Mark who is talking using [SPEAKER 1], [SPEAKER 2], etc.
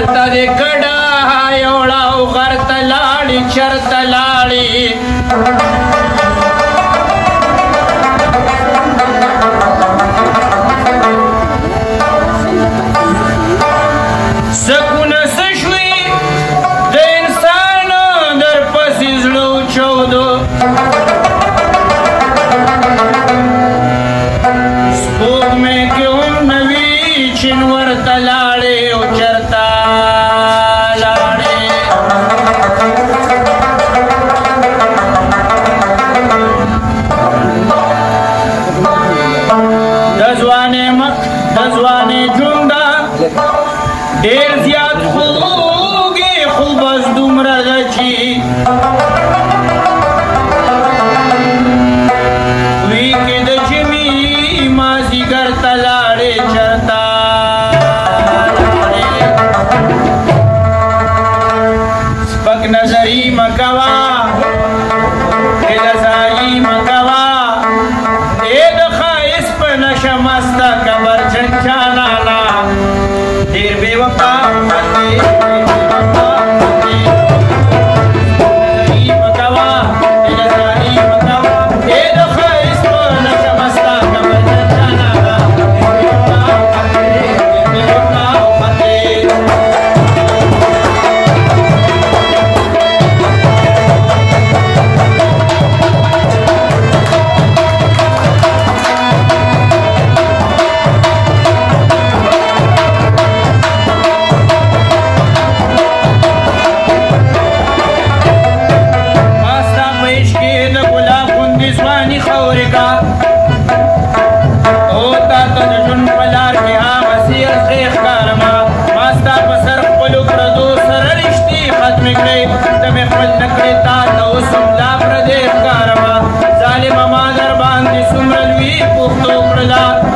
[SPEAKER 1] ورته د کډه یوړه او غر ته لاړې چرته لاړې سکونه څه شوي د انسان در پسې زړه وچودو سپوږمۍ کې هم نه وي چین ورته لاړې او چرته لاړې د ځوانۍ ژونده ډېر زیات خوږې خو بس دومره ده چې وی کې د ژمي مازدیګر ته لاړې چرته لاړې سپک نظري مه کوه دلزاري مه کوه ای د ښایست په نشه مسته کبرجن جانانا ډېر بې وفا ظالم ما در باندې څومره لوی پوښتنه وکړله